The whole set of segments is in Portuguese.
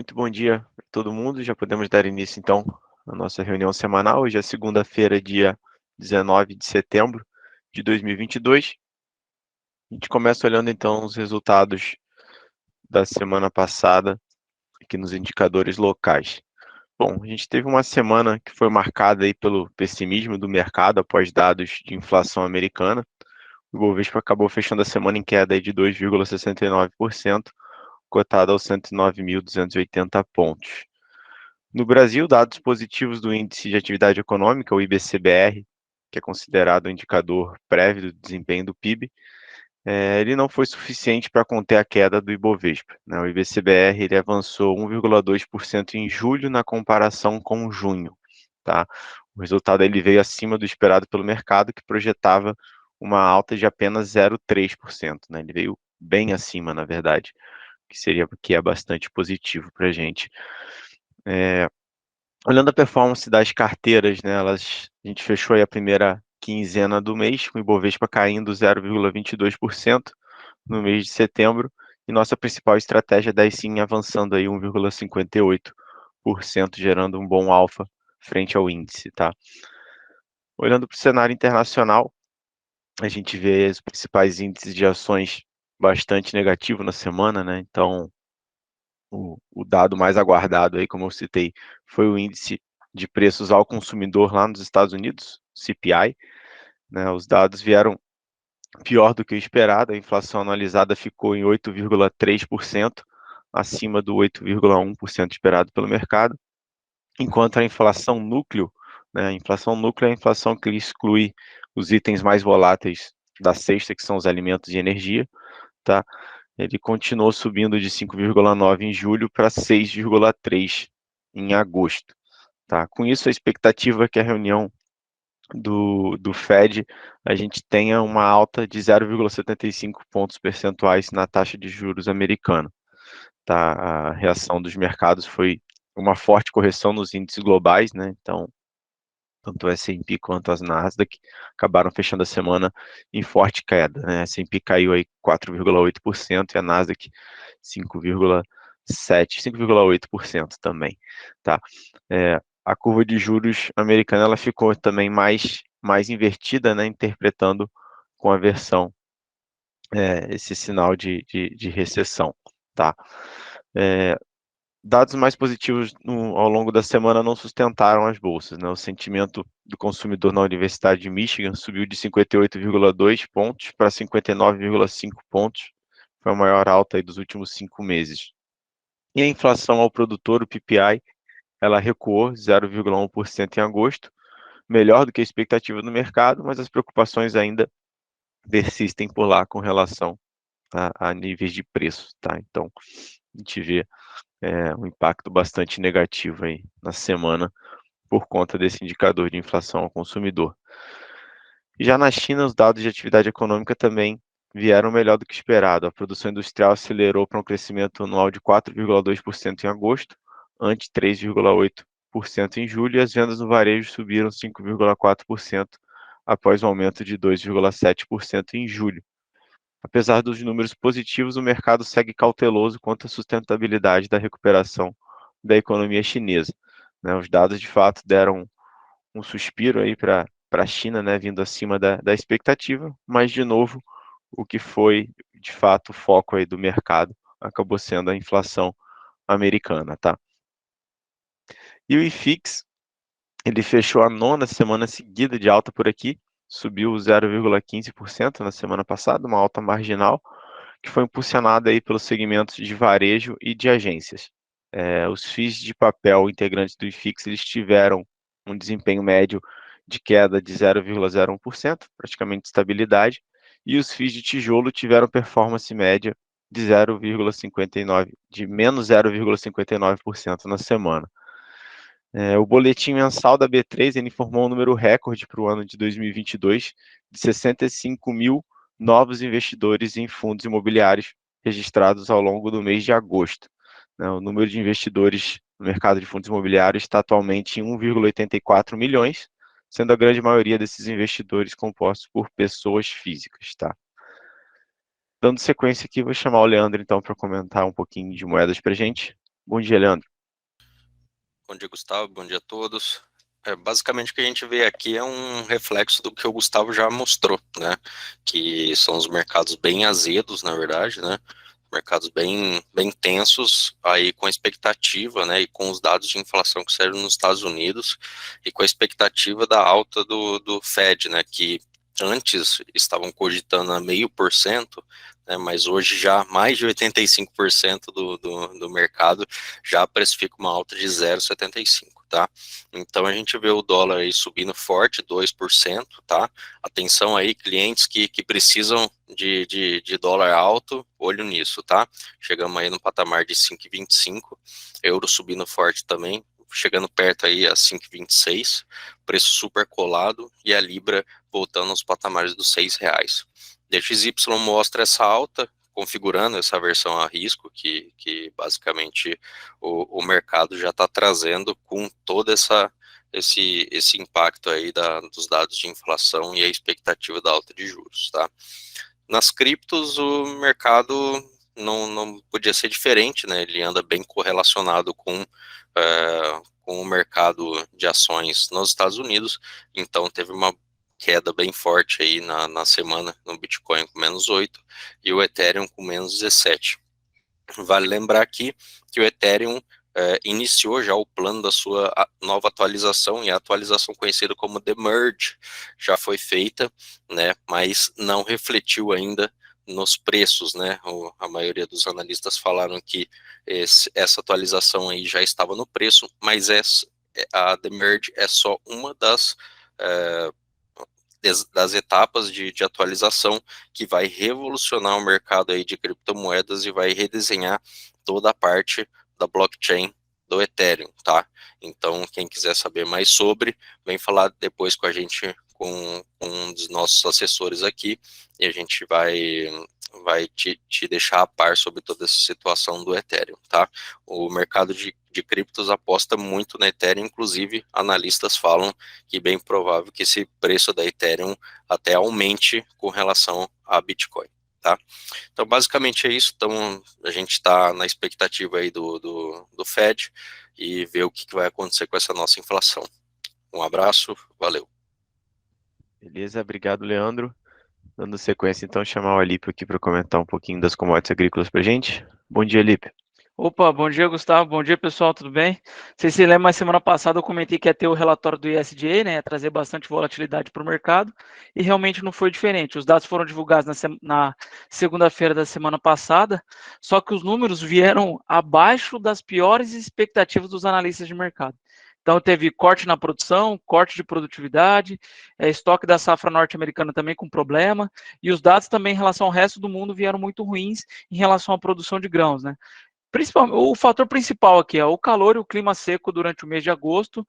muito bom dia a todo mundo. Já podemos dar início, então, à nossa reunião semanal. Hoje é segunda-feira, dia 19 de setembro de 2022. A gente começa olhando, então, os resultados da semana passada aqui nos indicadores locais. Bom, a gente teve uma semana que foi marcada aí pelo pessimismo do mercado após dados de inflação americana. O Ibovespa acabou fechando a semana em queda aí de 2,69%, cotado aos 109.280 pontos. No Brasil, dados positivos do Índice de Atividade Econômica, o IBCBR, que é considerado o indicador prévio do desempenho do PIB, ele não foi suficiente para conter a queda do Ibovespa, né? O IBCBR ele avançou 1,2% em julho na comparação com junho, tá? O resultado ele veio acima do esperado pelo mercado, que projetava uma alta de apenas 0,3%, né? Ele veio bem acima, na verdade, que é bastante positivo para a gente. Olhando a performance das carteiras, né, a gente fechou aí a primeira quinzena do mês, com o Ibovespa caindo 0,22% no mês de setembro, e nossa principal estratégia da sim avançando aí 1,58%, gerando um bom alfa frente ao índice, tá? Olhando para o cenário internacional, a gente vê os principais índices de ações bastante negativo na semana, né? Então, o dado mais aguardado aí, como eu citei, foi o índice de preços ao consumidor lá nos Estados Unidos, CPI, né? Os dados vieram pior do que o esperado, a inflação anualizada ficou em 8,3%, acima do 8,1% esperado pelo mercado, enquanto a inflação núcleo, né, a inflação núcleo é a inflação que exclui os itens mais voláteis da cesta, que são os alimentos e energia, tá? Ele continuou subindo de 5,9 em julho para 6,3 em agosto. Tá? Com isso, a expectativa é que a reunião do Fed a gente tenha uma alta de 0,75 pontos percentuais na taxa de juros americana. Tá? A reação dos mercados foi uma forte correção nos índices globais, né? Então, tanto o S&P quanto as Nasdaq acabaram fechando a semana em forte queda, né? A S&P caiu aí 4,8% e a Nasdaq 5,8% também, tá? A curva de juros americana ela ficou também mais invertida, né? Interpretando com aversão esse sinal de recessão, tá? Dados mais positivos ao longo da semana não sustentaram as bolsas, né? O sentimento do consumidor na Universidade de Michigan subiu de 58,2 pontos para 59,5 pontos, foi a maior alta aí dos últimos 5 meses. E a inflação ao produtor, o PPI, ela recuou 0,1% em agosto, melhor do que a expectativa do mercado, mas as preocupações ainda persistem por lá com relação a níveis de preço, tá? Então, a gente vê um impacto bastante negativo aí na semana por conta desse indicador de inflação ao consumidor. Já na China, os dados de atividade econômica também vieram melhor do que esperado. A produção industrial acelerou para um crescimento anual de 4,2% em agosto, ante 3,8% em julho, e as vendas no varejo subiram 5,4% após um aumento de 2,7% em julho. Apesar dos números positivos, o mercado segue cauteloso quanto à sustentabilidade da recuperação da economia chinesa, né? Os dados, de fato, deram um suspiro aí para a China, né, vindo acima da expectativa, mas, de novo, o que foi, de fato, o foco aí do mercado acabou sendo a inflação americana, tá? E o IFIX, ele fechou a nona semana seguida de alta por aqui, subiu 0,15% na semana passada, uma alta marginal, que foi impulsionada aí pelos segmentos de varejo e de agências. Os FIIs de papel integrantes do IFIX, eles tiveram um desempenho médio de queda de 0,01%, praticamente estabilidade, e os FIIs de tijolo tiveram performance média de 0,59, de menos 0,59% na semana. O boletim mensal da B3 ele informou um número recorde para o ano de 2022 de 65 mil novos investidores em fundos imobiliários registrados ao longo do mês de agosto. O número de investidores no mercado de fundos imobiliários está atualmente em 1,84 milhões, sendo a grande maioria desses investidores compostos por pessoas físicas, tá? Dando sequência aqui, vou chamar o Leandro então para comentar um pouquinho de moedas para a gente. Bom dia, Leandro. Bom dia, Gustavo. Bom dia a todos. Basicamente, o que a gente vê aqui é um reflexo do que o Gustavo já mostrou, né? Que são os mercados bem azedos, na verdade, né? Mercados bem tensos, aí com a expectativa, né? E com os dados de inflação que saíram nos Estados Unidos e com a expectativa da alta do Fed, né? Que antes estavam cogitando a 0,5%, né, mas hoje já mais de 85% do mercado já precifica uma alta de 0,75, tá? Então a gente vê o dólar aí subindo forte, 2%, tá? Atenção aí, clientes que precisam de dólar alto, olho nisso, tá? Chegamos aí no patamar de 5,25, euro subindo forte também, chegando perto aí a 5,26, preço super colado, e a Libra voltando aos patamares dos R$ 6. DXY mostra essa alta, configurando essa versão a risco, que basicamente o mercado já está trazendo com toda esse impacto aí dos dados de inflação e a expectativa da alta de juros, tá? Nas criptos, o mercado não podia ser diferente, né? Ele anda bem correlacionado com o mercado de ações nos Estados Unidos, então teve uma queda bem forte aí na semana no Bitcoin com -8 e o Ethereum com -17. Vale lembrar aqui que o Ethereum iniciou já o plano da sua nova atualização, e a atualização conhecida como The Merge já foi feita, né, mas não refletiu ainda nos preços, né? A maioria dos analistas falaram que essa atualização aí já estava no preço, mas a The Merge é só uma das etapas de atualização que vai revolucionar o mercado aí de criptomoedas e vai redesenhar toda a parte da blockchain do Ethereum, tá? Então, quem quiser saber mais sobre, vem falar depois com a gente, com um dos nossos assessores aqui, e a gente vai te deixar a par sobre toda essa situação do Ethereum, tá? O mercado de criptos aposta muito no Ethereum, inclusive analistas falam que é bem provável que esse preço da Ethereum até aumente com relação a Bitcoin, tá? Então, basicamente é isso. Então, a gente está na expectativa aí do Fed e ver o que vai acontecer com essa nossa inflação. Um abraço, valeu. Beleza, obrigado, Leandro. Dando sequência, então, chamar o Alípio aqui para comentar um pouquinho das commodities agrícolas para gente. Bom dia, Alípio. Opa, bom dia, Gustavo. Bom dia, pessoal, tudo bem? Vocês se lembram, mas semana passada eu comentei que ia ter o relatório do ISDA, né? Ia trazer bastante volatilidade para o mercado, e realmente não foi diferente. Os dados foram divulgados na segunda-feira da semana passada, só que os números vieram abaixo das piores expectativas dos analistas de mercado. Então, teve corte na produção, corte de produtividade, estoque da safra norte-americana também com problema, e os dados também em relação ao resto do mundo vieram muito ruins em relação à produção de grãos, né? O fator principal aqui é o calor e o clima seco durante o mês de agosto.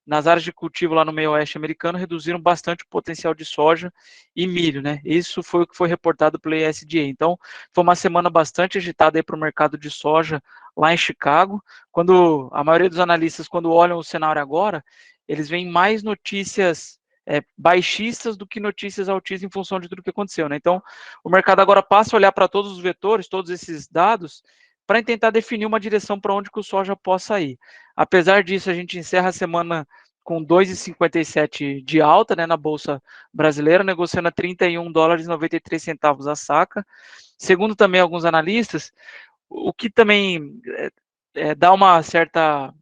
Nas áreas de cultivo lá no meio oeste americano, reduziram bastante o potencial de soja e milho, né? Isso foi o que foi reportado pelo ISDA. Então, foi uma semana bastante agitada aí para o mercado de soja lá em Chicago. Quando a maioria dos analistas, quando olham o cenário agora, eles veem mais notícias baixistas do que notícias altistas em função de tudo que aconteceu, né? Então, o mercado agora passa a olhar para todos os vetores, todos esses dados, para tentar definir uma direção para onde que o soja possa ir. Apesar disso, a gente encerra a semana com 2,57 de alta, né, na Bolsa Brasileira, negociando a US$ 31,93 a saca. Segundo também alguns analistas, o que também dá uma certa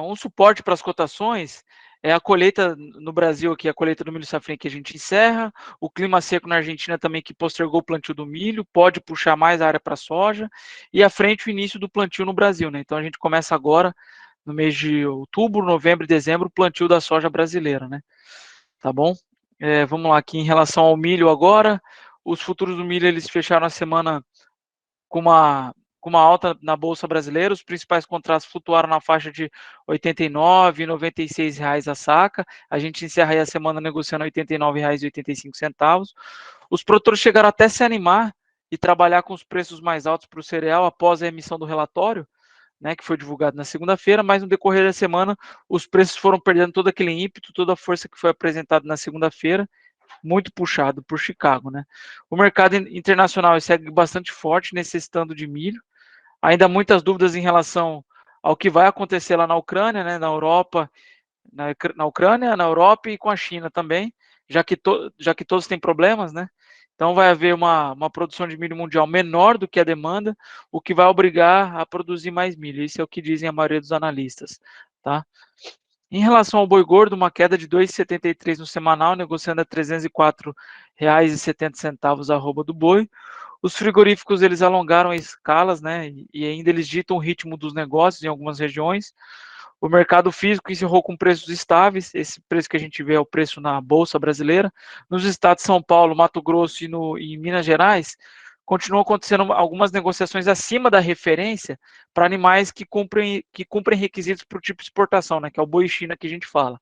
um suporte para as cotações é a colheita no Brasil, aqui a colheita do milho safrinha que a gente encerra, o clima seco na Argentina também que postergou o plantio do milho, pode puxar mais a área para a soja, e à frente o início do plantio no Brasil, né? Então a gente começa agora, no mês de outubro, novembro e dezembro, o plantio da soja brasileira, né? Tá bom? Vamos lá, aqui em relação ao milho agora, os futuros do milho eles fecharam a semana com uma alta na Bolsa Brasileira, os principais contratos flutuaram na faixa de R$ 89 e R$ 96 a saca, a gente encerra aí a semana negociando R$ 89,85. Os produtores chegaram até se animar e trabalhar com os preços mais altos para o cereal após a emissão do relatório, né, que foi divulgado na segunda-feira, mas no decorrer da semana os preços foram perdendo todo aquele ímpeto, toda a força que foi apresentada na segunda-feira, muito puxado por Chicago, né? O mercado internacional segue bastante forte, necessitando de milho. Ainda muitas dúvidas em relação ao que vai acontecer lá na Ucrânia, né, na Europa, na Ucrânia, na Europa e com a China também, já que todos têm problemas, né? Então vai haver uma produção de milho mundial menor do que a demanda, o que vai obrigar a produzir mais milho. Isso é o que dizem a maioria dos analistas, tá? Em relação ao boi gordo, uma queda de 2,73 no semanal, negociando a R$ 304,70 a arroba do boi. Os frigoríficos eles alongaram as escalas, né? E ainda eles ditam o ritmo dos negócios em algumas regiões. O mercado físico encerrou com preços estáveis. Esse preço que a gente vê é o preço na Bolsa Brasileira. Nos estados de São Paulo, Mato Grosso e Minas Gerais, continuam acontecendo algumas negociações acima da referência para animais que cumprem requisitos para o tipo de exportação, né, que é o boi China que a gente fala.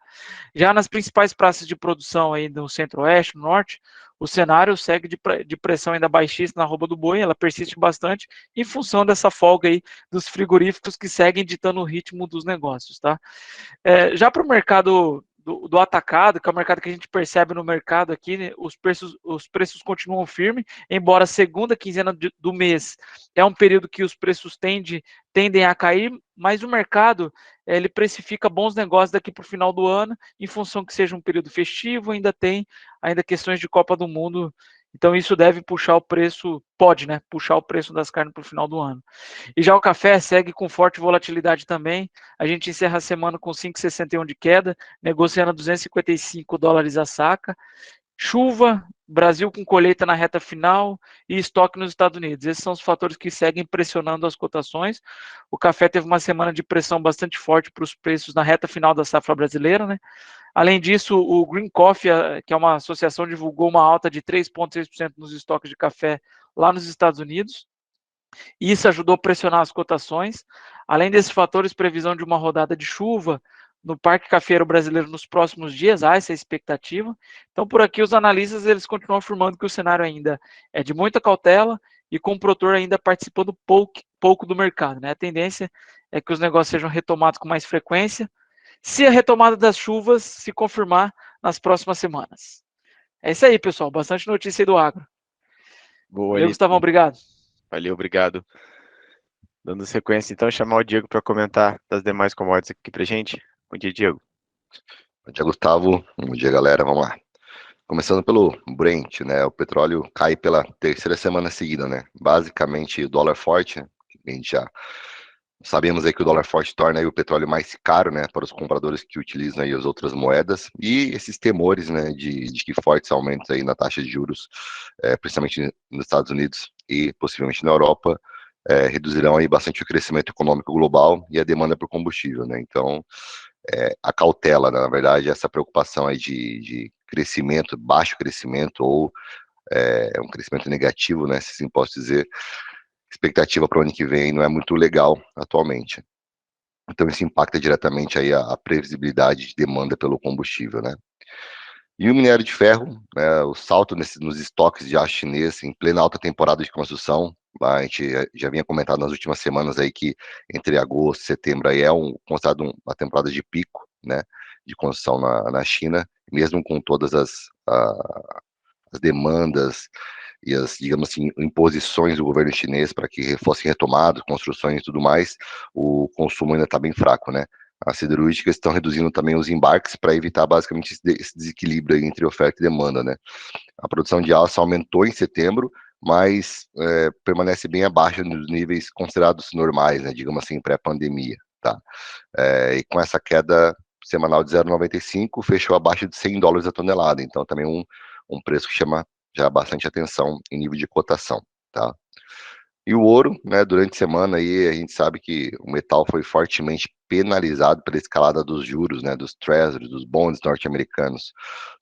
Já nas principais praças de produção aí no centro-oeste, no norte, o cenário segue de pressão ainda baixíssima na arroba do boi, ela persiste bastante em função dessa folga aí dos frigoríficos que seguem ditando o ritmo dos negócios, tá? Já para o mercado do atacado, que é o mercado que a gente percebe no mercado aqui, né, os preços continuam firmes, embora a segunda quinzena do mês é um período que os preços tendem a cair, mas o mercado ele precifica bons negócios daqui para o final do ano, em função que seja um período festivo, ainda tem questões de Copa do Mundo, então isso deve puxar o preço, pode, né, puxar o preço das carnes para o final do ano. E já o café segue com forte volatilidade também. A gente encerra a semana com 5,61 de queda, negociando a $255 a saca. Chuva, Brasil com colheita na reta final e estoque nos Estados Unidos. Esses são os fatores que seguem pressionando as cotações. O café teve uma semana de pressão bastante forte para os preços na reta final da safra brasileira, né? Além disso, o Green Coffee, que é uma associação, divulgou uma alta de 3,6% nos estoques de café lá nos Estados Unidos. Isso ajudou a pressionar as cotações. Além desses fatores, previsão de uma rodada de chuva no Parque Cafeiro Brasileiro nos próximos dias, há essa expectativa. Então, por aqui, os analistas eles continuam afirmando que o cenário ainda é de muita cautela e com o produtor ainda participando pouco do mercado, né? A tendência é que os negócios sejam retomados com mais frequência, se a retomada das chuvas se confirmar nas próximas semanas. É isso aí, pessoal. Bastante notícia aí do agro. Boa, Valeu, Gustavão. Obrigado. Valeu, obrigado. Dando sequência, então, chamar o Diego para comentar das demais commodities aqui para gente. Bom dia, Diego. Bom dia, Gustavo. Bom dia, galera. Vamos lá. Começando pelo Brent, né? O petróleo cai pela terceira semana seguida, né? Basicamente, o dólar forte, a gente já sabemos aí que o dólar forte torna aí o petróleo mais caro, né? Para os compradores que utilizam aí as outras moedas. E esses temores, né? De que fortes aumentos aí na taxa de juros, principalmente nos Estados Unidos e possivelmente na Europa, reduzirão aí bastante o crescimento econômico global e a demanda por combustível, né? Então, a cautela, né? Na verdade, essa preocupação aí de crescimento, baixo crescimento ou um crescimento negativo, né? Se assim posso dizer, expectativa para o ano que vem não é muito legal atualmente. Então, isso impacta diretamente aí a previsibilidade de demanda pelo combustível, né? E o minério de ferro, né, o salto nos estoques de aço chinês em plena alta temporada de construção, a gente já vinha comentado nas últimas semanas aí que entre agosto e setembro aí considerado uma temporada de pico, né, de construção na China, mesmo com todas as demandas e as, digamos assim, imposições do governo chinês para que fossem retomadas, construções e tudo mais, o consumo ainda está bem fraco, né? As siderúrgicas estão reduzindo também os embarques para evitar basicamente esse desequilíbrio entre oferta e demanda, né? A produção de aço aumentou em setembro, mas permanece bem abaixo dos níveis considerados normais, né? Digamos assim, pré-pandemia, tá? E com essa queda semanal de 0,95, fechou abaixo de $100 a tonelada, então também um preço que chama já bastante atenção em nível de cotação, tá? E o ouro, né, durante a semana aí a gente sabe que o metal foi fortemente penalizado pela escalada dos juros, né, dos treasuries, dos bonds norte-americanos.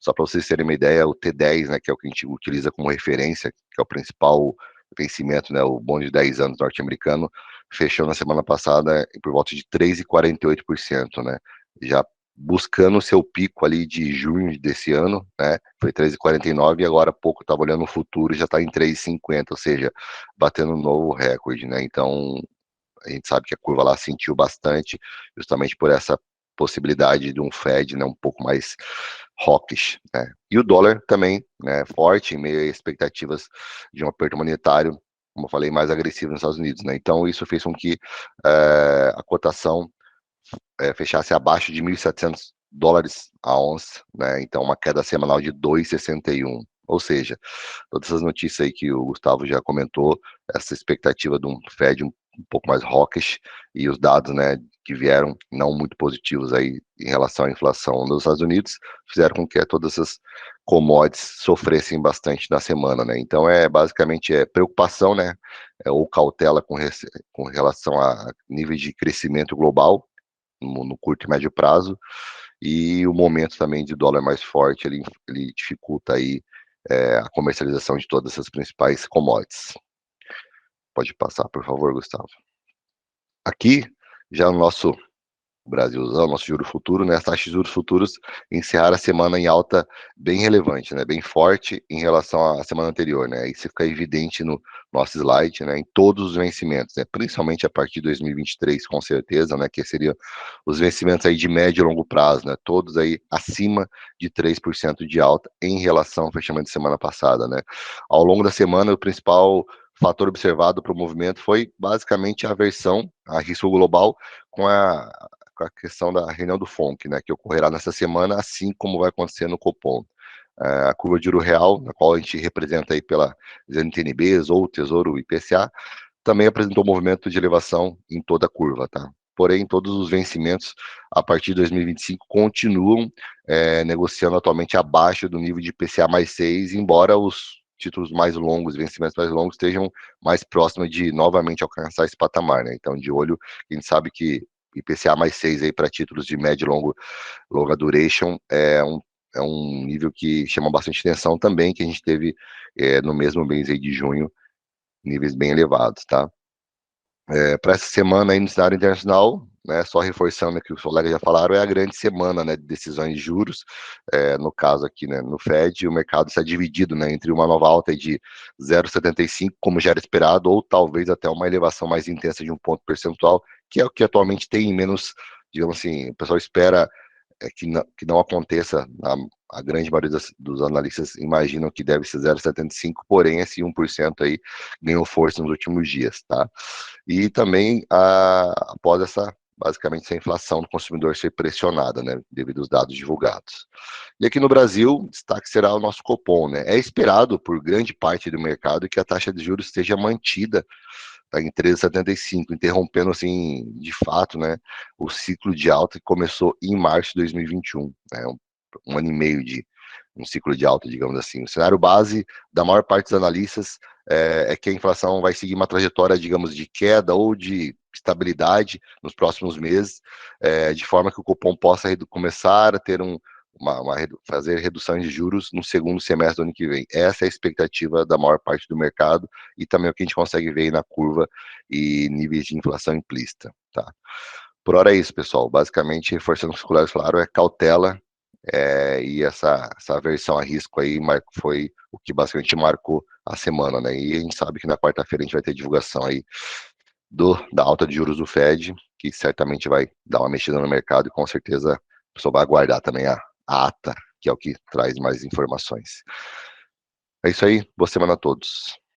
Só para vocês terem uma ideia, o T10, né, que é o que a gente utiliza como referência, que é o principal vencimento, né, o bond de 10 anos norte-americano, fechou na semana passada por volta de 3,48%, né, já buscando o seu pico ali de junho desse ano, né, foi 3,49 e agora há pouco estava olhando o futuro e já está em 3,50, ou seja, batendo um novo recorde, né, então a gente sabe que a curva lá sentiu bastante, justamente por essa possibilidade de um Fed, né, um pouco mais hawkish, né, e o dólar também, né, forte em meio a expectativas de um aperto monetário como eu falei, mais agressiva nos Estados Unidos, né? Então isso fez com que a cotação fechasse abaixo de $1.700 a onça, né? Então uma queda semanal de 2,61. Ou seja, todas essas notícias aí que o Gustavo já comentou, essa expectativa de um Fed um pouco mais hawkish e os dados, né, que vieram não muito positivos aí em relação à inflação nos Estados Unidos, fizeram com que todas essas commodities sofressem bastante na semana, né? Então basicamente preocupação, né, ou cautela com relação a níveis de crescimento global no curto e médio prazo, e o momento também de dólar mais forte, ele dificulta aí a comercialização de todas essas principais commodities. Pode passar, por favor, Gustavo. Aqui, já no nosso Brasilzão, nosso juro futuro, né, as taxas de juros futuros encerraram a semana em alta bem relevante, né, bem forte em relação à semana anterior, né, isso fica evidente no nosso slide, né, em todos os vencimentos, né, principalmente a partir de 2023, com certeza, né, que seriam os vencimentos aí de médio e longo prazo, né, todos aí acima de 3% de alta em relação ao fechamento de semana passada, né. Ao longo da semana, o principal fator observado para o movimento foi basicamente a aversão a risco global com a questão da reunião do FONC, né, que ocorrerá nessa semana, assim como vai acontecer no Copom. A curva de juro real, na qual a gente representa aí pela NTNBs ou Tesouro IPCA, também apresentou um movimento de elevação em toda a curva, tá? Porém, todos os vencimentos a partir de 2025 continuam negociando atualmente abaixo do nível de IPCA mais 6, embora os títulos mais longos, vencimentos mais longos, estejam mais próximos de novamente alcançar esse patamar, né? Então, de olho, a gente sabe que IPCA mais 6 aí para títulos de médio e longa duration é um nível que chama bastante atenção também, que a gente teve no mesmo mês aí de junho, níveis bem elevados, tá? Para essa semana aí no cenário internacional, né, só reforçando o que os colegas já falaram, é a grande semana, né, de decisões de juros, no caso aqui, né, no Fed, o mercado está dividido, né, entre uma nova alta de 0,75, como já era esperado, ou talvez até uma elevação mais intensa de 1 ponto percentual, que é o que atualmente tem menos, digamos assim, o pessoal espera que não aconteça, a grande maioria dos analistas imaginam que deve ser 0,75, porém esse 1% aí ganhou força nos últimos dias, tá? E também após basicamente essa inflação do consumidor ser pressionada, né, devido aos dados divulgados. E aqui no Brasil, destaque será o nosso Copom, né? É esperado por grande parte do mercado que a taxa de juros esteja mantida, tá, em 13,75, interrompendo, assim, de fato, né, o ciclo de alta que começou em março de 2021, né, um ano e meio de um ciclo de alta, digamos assim. O cenário base da maior parte dos analistas é que a inflação vai seguir uma trajetória, digamos, de queda ou de estabilidade nos próximos meses, de forma que o Copom possa começar a ter fazer redução de juros no segundo semestre do ano que vem. Essa é a expectativa da maior parte do mercado e também o que a gente consegue ver aí na curva e níveis de inflação implícita, tá? Por hora é isso, pessoal. Basicamente, reforçando o que os colegas falaram, é cautela, e essa aversão a risco aí foi o que basicamente marcou a semana, né? E a gente sabe que na quarta-feira a gente vai ter divulgação aí da alta de juros do Fed, que certamente vai dar uma mexida no mercado e com certeza o pessoal vai aguardar também a ata, que é o que traz mais informações. É isso aí, boa semana a todos.